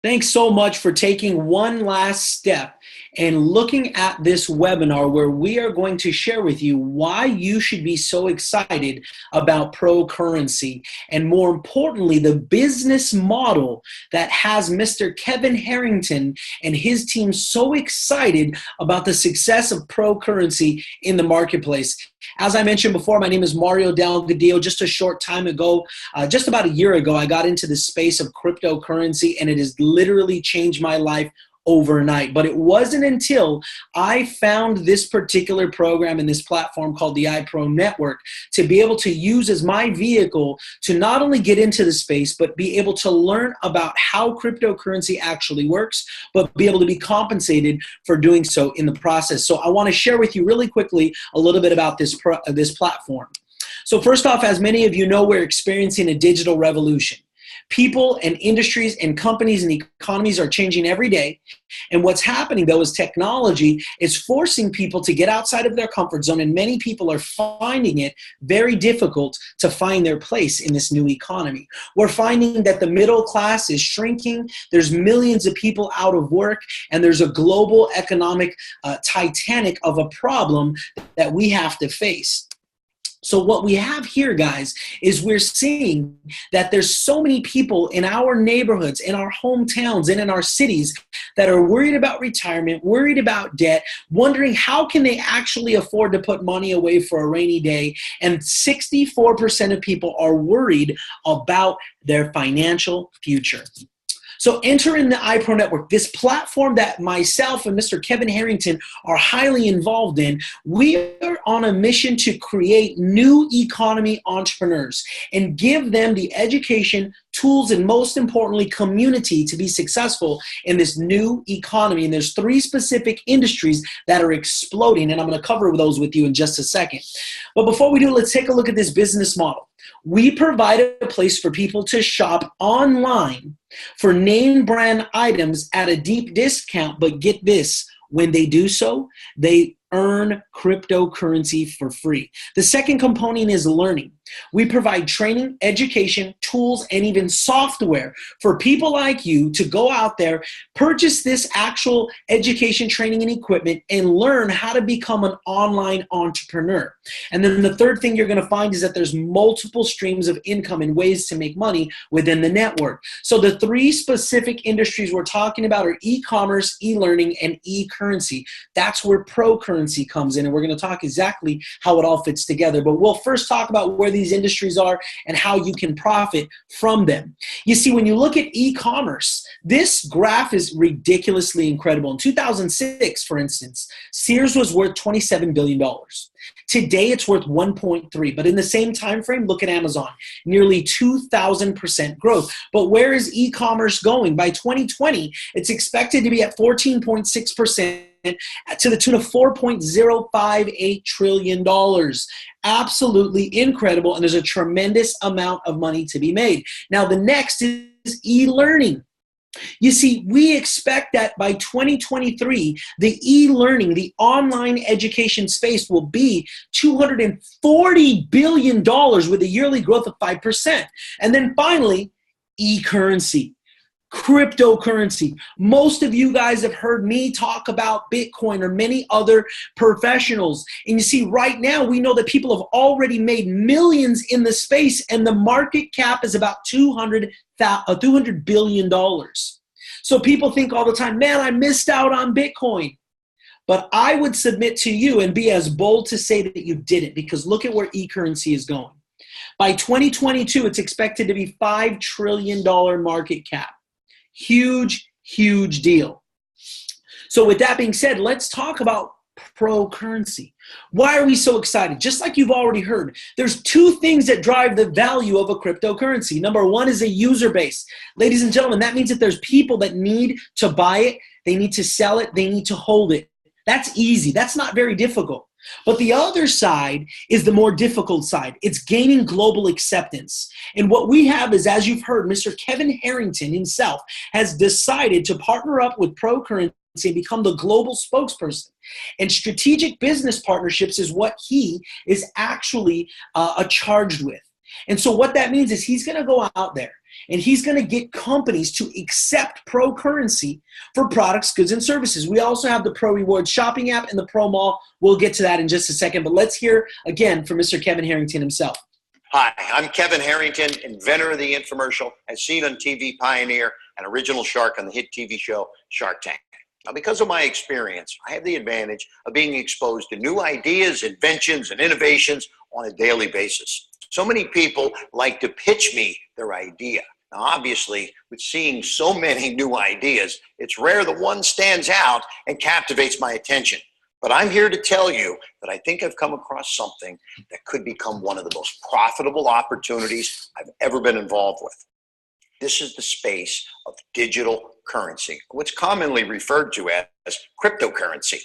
Thanks so much for taking one last step and looking at this webinar where we are going to share with you why you should be so excited about pro currency, and more importantly, the business model that has Mr. Kevin Harrington and his team so excited about the success of pro currency in the marketplace. As I mentioned before, my name is Mario Delgadillo. Just a short time ago, just about a year ago, I got into the space of cryptocurrency, and it has literally changed my life overnight. But it wasn't until I found this particular program and this platform called the iPro Network to be able to use as my vehicle to not only get into the space, but be able to learn about how cryptocurrency actually works, but be able to be compensated for doing so in the process. So I want to share with you really quickly a little bit about this platform. So first off, as many of you know, we're experiencing a digital revolution. People and industries and companies and economies are changing every day. And what's happening, though, is technology is forcing people to get outside of their comfort zone, and many people are finding it very difficult to find their place in this new economy. We're finding that the middle class is shrinking. There's millions of people out of work, and there's a global economic Titanic of a problem that we have to face. So what we have here, guys, is we're seeing that there's so many people in our neighborhoods, in our hometowns, and in our cities that are worried about retirement, worried about debt, wondering how can they actually afford to put money away for a rainy day. And 64% of people are worried about their financial future. So enter in the iPro Network, this platform that myself and Mr. Kevin Harrington are highly involved in. We are on a mission to create new economy entrepreneurs and give them the education, tools, and most importantly, community to be successful in this new economy. And there's 3 specific industries that are exploding, and I'm going to cover those with you in just a second. But before we do, let's take a look at this business model. We provide a place for people to shop online for name brand items at a deep discount, but get this, when they do so, they earn cryptocurrency for free. The second component is learning. We provide training, education, tools, and even software for people like you to go out there, purchase this actual education, training, and equipment, and learn how to become an online entrepreneur. And then the third thing you're going to find is that there's multiple streams of income and ways to make money within the network. So the 3 specific industries we're talking about are e-commerce, e-learning, and e-currency. That's where pro currency comes in, and we're going to talk exactly how it all fits together. But we'll first talk about where these industries are and how you can profit from them. You see, when you look at e-commerce, this graph is ridiculously incredible. In 2006, for instance, Sears was worth $27 billion. Today, it's worth 1.3. But in the same time frame, look at Amazon, nearly 2,000% growth. But where is e-commerce going? By 2020, it's expected to be at 14.6%. to the tune of $4.058 trillion. Absolutely incredible, and there's a tremendous amount of money to be made. Now, the next is e-learning. You see, we expect that by 2023, the e-learning, the online education space will be $240 billion with a yearly growth of 5%. And then finally, e-currency. Cryptocurrency. Most of you guys have heard me talk about Bitcoin or many other professionals. And you see, right now, we know that people have already made millions in the space, and the market cap is about $200 billion. So people think all the time, man, I missed out on Bitcoin. But I would submit to you and be as bold to say that you didn't, because look at where e-currency is going. By 2022, it's expected to be $5 trillion market cap. Huge, huge deal. So with that being said, let's talk about pro currency. Why are we so excited? Just like you've already heard, there's 2 things that drive the value of a cryptocurrency. Number 1 is a user base. Ladies and gentlemen, that means that there's people that need to buy it, they need to sell it, they need to hold it. That's easy. That's not very difficult. But the other side is the more difficult side. It's gaining global acceptance. And what we have is, as you've heard, Mr. Kevin Harrington himself has decided to partner up with pro currency and become the global spokesperson. And strategic business partnerships is what he is actually charged with. And so what that means is he's going to go out there And he's going to get companies to accept Pro currency for products, goods, and services. We also have the Pro Rewards shopping app and the Pro Mall. We'll get to that in just a second. But let's hear again from Mr. Kevin Harrington himself. Hi, I'm Kevin Harrington, inventor of the infomercial, as seen on TV pioneer, and original shark on the hit TV show Shark Tank. Now, because of my experience, I have the advantage of being exposed to new ideas, inventions, and innovations on a daily basis. So many people like to pitch me their idea. Now, obviously, with seeing so many new ideas, it's rare that one stands out and captivates my attention. But I'm here to tell you that I think I've come across something that could become one of the most profitable opportunities I've ever been involved with. This is the space of digital currency, what's commonly referred to as cryptocurrency.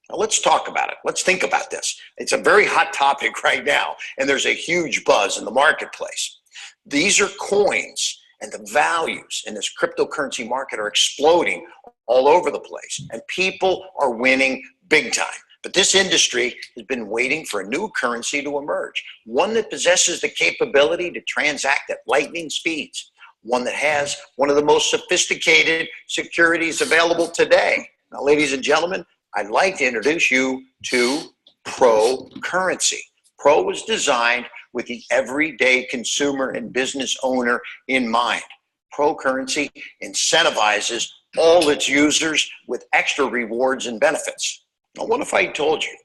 Now let's talk about it. Let's think about this. It's a very hot topic right now, and there's a huge buzz in the marketplace. These are coins, and the values in this cryptocurrency market are exploding all over the place, and people are winning big time. But this industry has been waiting for a new currency to emerge, one that possesses the capability to transact at lightning speeds, one that has one of the most sophisticated securities available today. Now, ladies and gentlemen, I'd like to introduce you to Pro currency. Pro was designed with the everyday consumer and business owner in mind. Pro currency incentivizes all its users with extra rewards and benefits. Now, what if I told you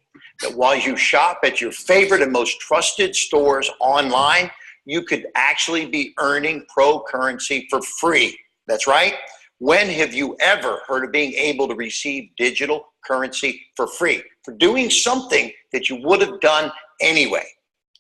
that while you shop at your favorite and most trusted stores online, you could actually be earning Pro currency for free? That's right. When have you ever heard of being able to receive digital currency for free, for doing something that you would have done anyway?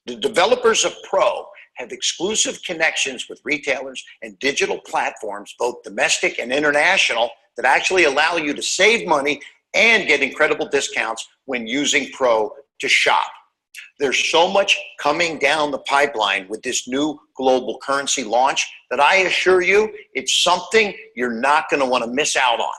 The developers of Pro have exclusive connections with retailers and digital platforms, both domestic and international, that actually allow you to save money and get incredible discounts when using Pro to shop. There's so much coming down the pipeline with this new global currency launch that I assure you it's something you're not going to want to miss out on.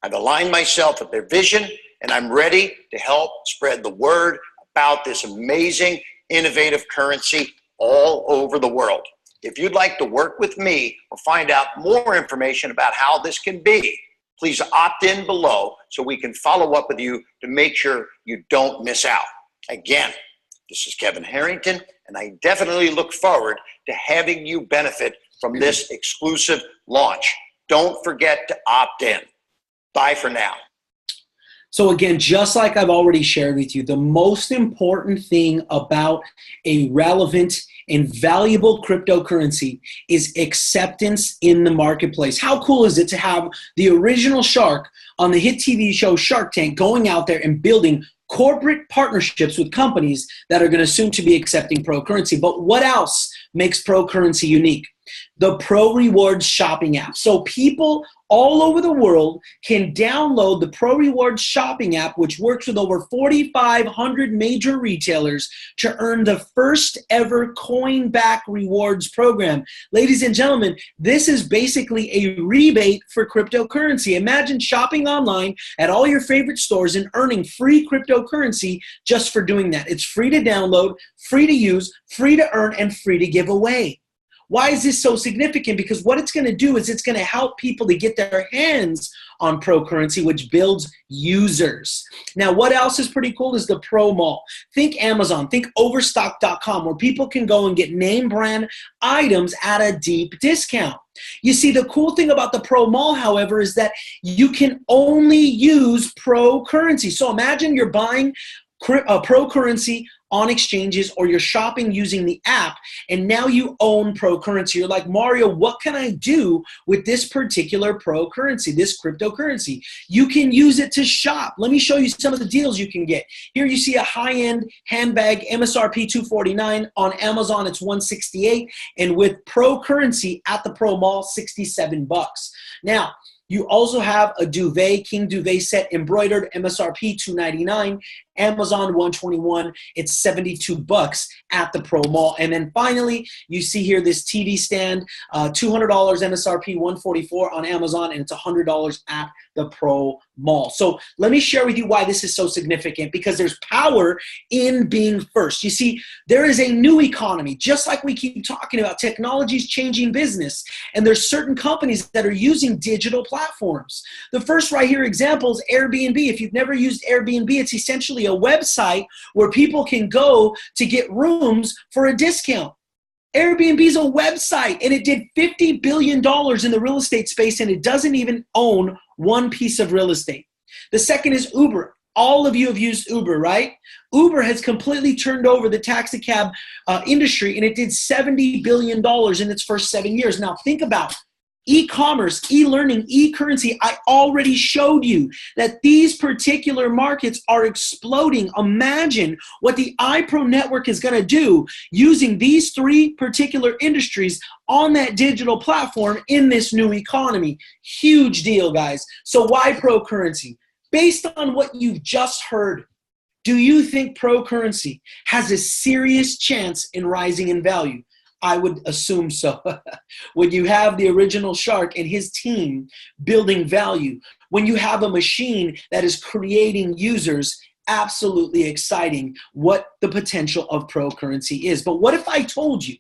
I've aligned myself with their vision, and I'm ready to help spread the word about this amazing, innovative currency all over the world. If you'd like to work with me or find out more information about how this can be, please opt in below so we can follow up with you to make sure you don't miss out. Again, this is Kevin Harrington, and I definitely look forward to having you benefit from this exclusive launch. Don't forget to opt in. Bye for now. So again, just like I've already shared with you, the most important thing about a relevant and valuable cryptocurrency is acceptance in the marketplace. How cool is it to have the original shark on the hit TV show Shark Tank going out there and building corporate partnerships with companies that are going to soon to be accepting Pro currency? But what else makes Pro currency unique? The Pro Rewards shopping app. So people all over the world can download the Pro Rewards shopping app, which works with over 4,500 major retailers to earn the first ever coin back rewards program. Ladies and gentlemen, this is basically a rebate for cryptocurrency. Imagine shopping online at all your favorite stores and earning free cryptocurrency just for doing that. It's free to download, free to use, free to earn, and free to give away. Why is this so significant? Because what it's going to do is it's going to help people to get their hands on Pro currency, which builds users. Now, what else is pretty cool is the Pro Mall. Think Amazon, think Overstock.com, where people can go and get name brand items at a deep discount. You see, the cool thing about the Pro Mall, however, is that you can only use Pro currency. So imagine you're buying Pro currency on exchanges, or you're shopping using the app, and now you own Pro currency. You're like, Mario, what can I do with this particular Pro currency, this cryptocurrency? You can use it to shop. Let me show you some of the deals you can get. Here you see a high-end handbag, MSRP $249. On Amazon, it's $168, and with Pro currency at the Pro Mall, $67. Now, you also have a duvet, king duvet set, embroidered, MSRP $299, Amazon 121, it's 72 bucks at the Pro Mall. And then finally, you see here this TV stand, $200 MSRP, 144 on Amazon, and it's $100 at the Pro Mall. So let me share with you why this is so significant, because there's power in being first. You see, there is a new economy, just like we keep talking about. Technology's changing business, and there's certain companies that are using digital platforms. The first right here example is Airbnb. If you've never used Airbnb, it's essentially a website where people can go to get rooms for a discount. Airbnb is a website, and it did $50 billion in the real estate space, and it doesn't even own one piece of real estate. The second is Uber. All of you have used Uber, right? Uber has completely turned over the taxi cab industry, and it did $70 billion in its first 7 years. Now think about e-commerce, e-learning, e-currency. I already showed you that these particular markets are exploding. Imagine what the iPro network is going to do using these three particular industries on that digital platform in this new economy. Huge deal, guys. So why pro currency? Based on what you've just heard, do you think pro currency has a serious chance in rising in value? I would assume so. When you have the original shark and his team building value, when you have a machine that is creating users, absolutely exciting what the potential of pro currency is. But what if I told you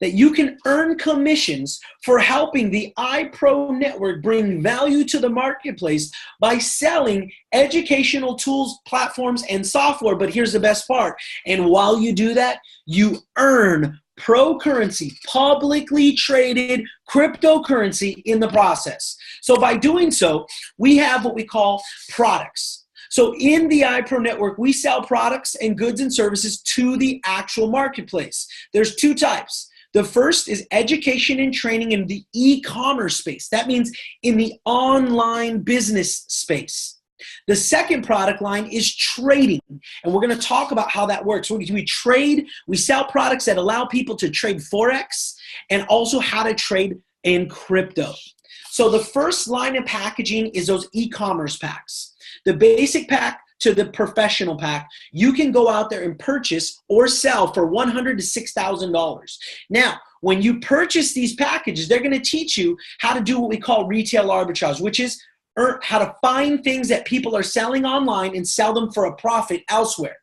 that you can earn commissions for helping the iPro network bring value to the marketplace by selling educational tools, platforms, and software? But here's the best part. And while you do that, you earn pro currency, publicly traded cryptocurrency in the process. So by doing so, we have what we call products. So in the iPro network, we sell products and goods and services to the actual marketplace. There's two types. The first is education and training in the e-commerce space. That means in the online business space. The second product line is trading, and we're going to talk about how that works. We trade, we sell products that allow people to trade Forex and also how to trade in crypto. So the first line of packaging is those e-commerce packs. The basic pack to the professional pack, you can go out there and purchase or sell for $100 to $6,000. Now, when you purchase these packages, they're going to teach you how to do what we call retail arbitrage, which is how to find things that people are selling online and sell them for a profit elsewhere.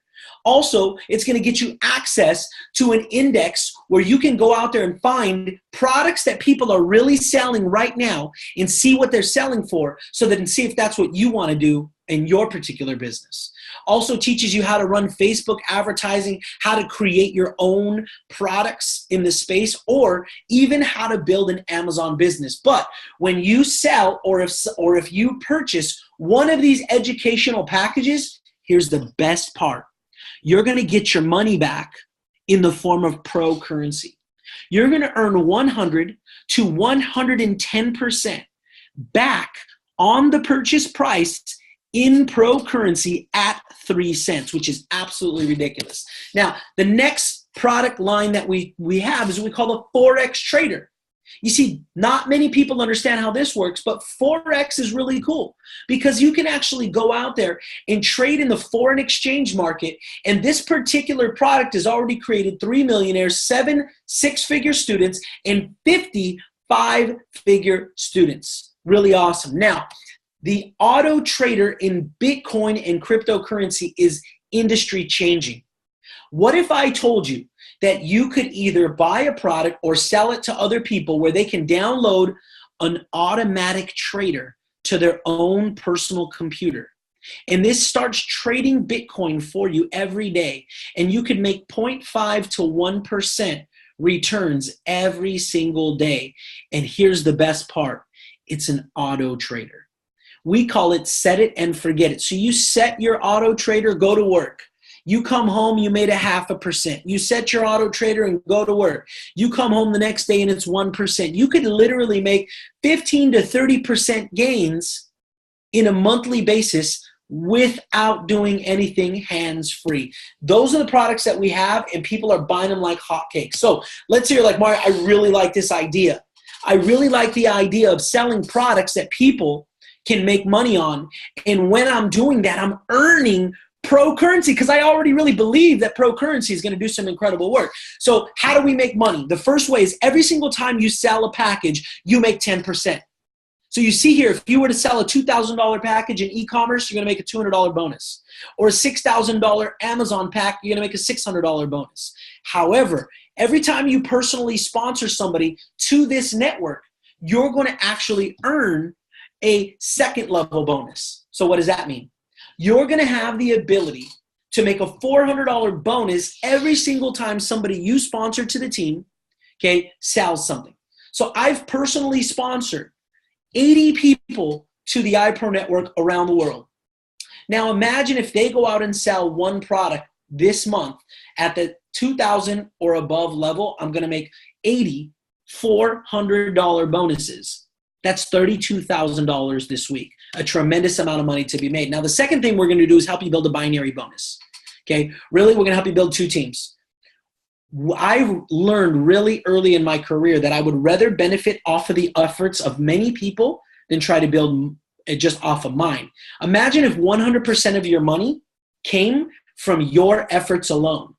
Also, it's going to get you access to an index where you can go out there and find products that people are really selling right now and see what they're selling for, so that and see if that's what you want to do in your particular business. Also teaches you how to run Facebook advertising, how to create your own products in the space, or even how to build an Amazon business. But when you sell or if you purchase one of these educational packages, here's the best part. You're going to get your money back in the form of pro currency. You're going to earn 100 to 110% back on the purchase price in pro currency at 3 cents, which is absolutely ridiculous. Now, the next product line that we have is what we call the Forex Trader. You see, not many people understand how this works, but Forex is really cool because you can actually go out there and trade in the foreign exchange market. And this particular product has already created 3 millionaires, 7 six-figure students, and 50 five-figure students. Really awesome. Now, the auto trader in Bitcoin and cryptocurrency is industry changing. What if I told you that you could either buy a product or sell it to other people where they can download an automatic trader to their own personal computer? And this starts trading Bitcoin for you every day. And you could make 0.5 to 1% returns every single day. And here's the best part. It's an auto trader. We call it set it and forget it. So you set your auto trader, go to work. You come home, you made 0.5%. You set your auto trader and go to work. You come home the next day and it's 1%. You could literally make 15 to 30% gains in a monthly basis without doing anything hands-free. Those are the products that we have, and people are buying them like hotcakes. So let's say you're like, Mario, I really like this idea. I really like the idea of selling products that people can make money on. And when I'm doing that, I'm earning Pro currency, because I already really believe that pro currency is going to do some incredible work. So how do we make money? The first way is every single time you sell a package, you make 10%. So you see here, if you were to sell a $2,000 package in e-commerce, you're going to make a $200 bonus. Or a $6,000 Amazon pack, you're going to make a $600 bonus. However, every time you personally sponsor somebody to this network, you're going to actually earn a second level bonus. So what does that mean? You're going to have the ability to make a $400 bonus every single time somebody you sponsor to the team, okay, sells something. So I've personally sponsored 80 people to the iPro network around the world. Now imagine if they go out and sell one product this month at the 2,000 or above level, I'm going to make 80 $400 bonuses. That's $32,000 this week, a tremendous amount of money to be made. Now, the second thing we're going to do is help you build a binary bonus. Okay, really, we're going to help you build two teams. I learned really early in my career that I would rather benefit off of the efforts of many people than try to build it just off of mine. Imagine if 100% of your money came from your efforts alone.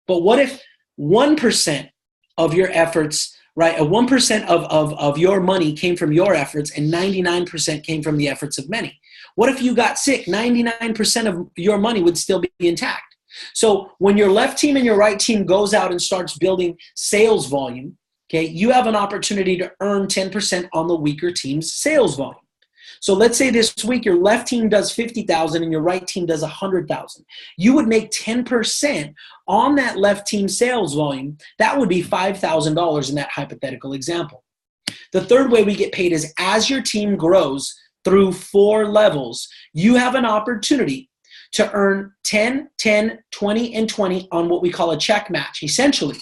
But what if 1% of your efforts, right, 1% of your money came from your efforts and 99% came from the efforts of many? What if you got sick? 99% of your money would still be intact. So when your left team and your right team goes out and starts building sales volume, okay, you have an opportunity to earn 10% on the weaker team's sales volume. So let's say this week your left team does 50,000 and your right team does 100,000. You would make 10% on that left team sales volume. That would be $5,000 in that hypothetical example. The third way we get paid is as your team grows through 4 levels, you have an opportunity to earn 10, 10, 20, and 20 on what we call a check match. Essentially,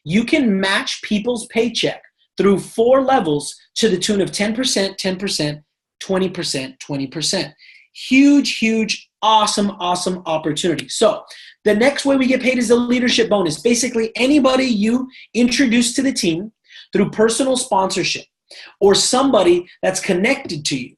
you can match people's paycheck through 4 levels to the tune of 10%, 10%, 20%, 20%. Huge, huge, awesome, awesome opportunity. So the next way we get paid is the leadership bonus. Basically, anybody you introduce to the team through personal sponsorship or somebody that's connected to you,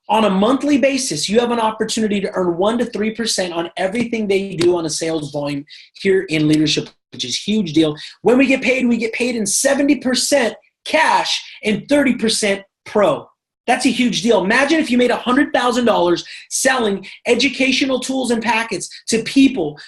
on a monthly basis, you have an opportunity to earn 1 to 3% on everything they do on a sales volume here in leadership, which is a huge deal. When we get paid in 70% cash and 30% pro. That's a huge deal. Imagine if you made $100,000 selling educational tools and packets to people.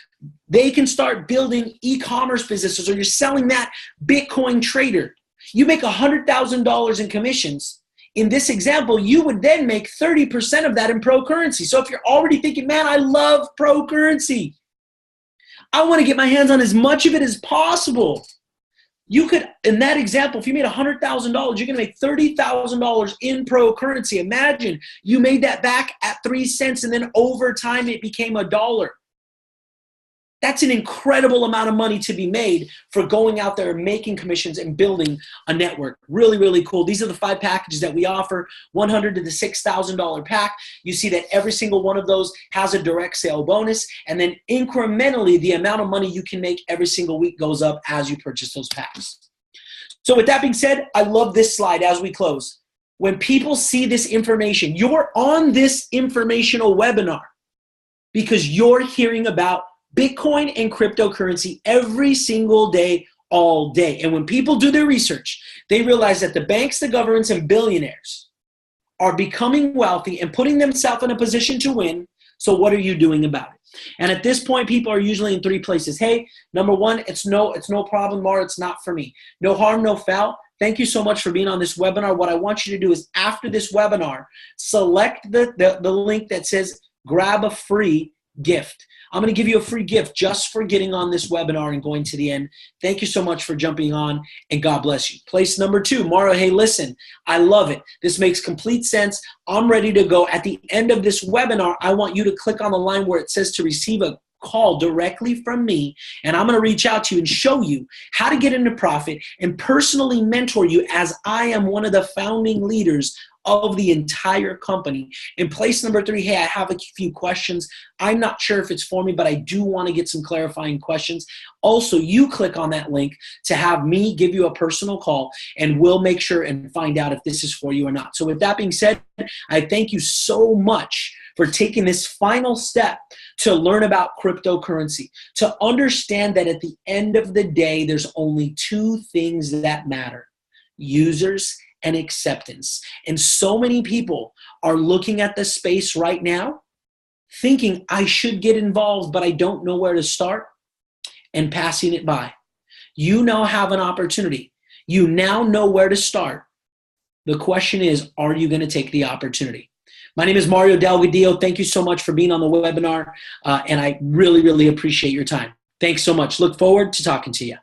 They can start building e-commerce businesses, or you're selling that Bitcoin trader. You make $100,000 in commissions. In this example, you would then make 30% of that in pro currency. So if you're already thinking, man, I love pro currency, I want to get my hands on as much of it as possible. You could, in that example, if you made $100,000, you're going to make $30,000 in pro currency. Imagine you made that back at 3 cents and then over time it became $1. That's an incredible amount of money to be made for going out there and making commissions and building a network. Really, really cool. These are the 5 packages that we offer, $100 to the $6,000 pack. You see that every single one of those has a direct sale bonus, and then incrementally the amount of money you can make every single week goes up as you purchase those packs. So with that being said, I love this slide as we close. When people see this information, you're on this informational webinar because you're hearing about Bitcoin and cryptocurrency every single day, all day. And when people do their research, they realize that the banks, the governments, and billionaires are becoming wealthy and putting themselves in a position to win. So what are you doing about it? And at this point, people are usually in 3 places. Hey, number 1, it's no problem, Mara. It's not for me. No harm, no foul. Thank you so much for being on this webinar. What I want you to do is after this webinar, select the link that says grab a free gift. I'm going to give you a free gift just for getting on this webinar and going to the end. Thank you so much for jumping on, and God bless you. Place number 2, Mara, hey, listen, I love it. This makes complete sense. I'm ready to go. At the end of this webinar, I want you to click on the line where it says to receive a call directly from me, and I'm going to reach out to you and show you how to get into profit and personally mentor you as I am one of the founding leaders of the entire company. In place number 3, hey, I have a few questions. I'm not sure if it's for me, but I do want to get some clarifying questions. Also, you click on that link to have me give you a personal call, and we'll make sure and find out if this is for you or not. So with that being said, I thank you so much for taking this final step to learn about cryptocurrency, to understand that at the end of the day, there's only two things that matter: users and acceptance. And so many people are looking at the space right now thinking, I should get involved, but I don't know where to start, and passing it by. You now have an opportunity. You now know where to start. The question is, are you going to take the opportunity? My name is Mario Delgadillo. Thank you so much for being on the webinar, and I really, really appreciate your time. Thanks so much. Look forward to talking to you.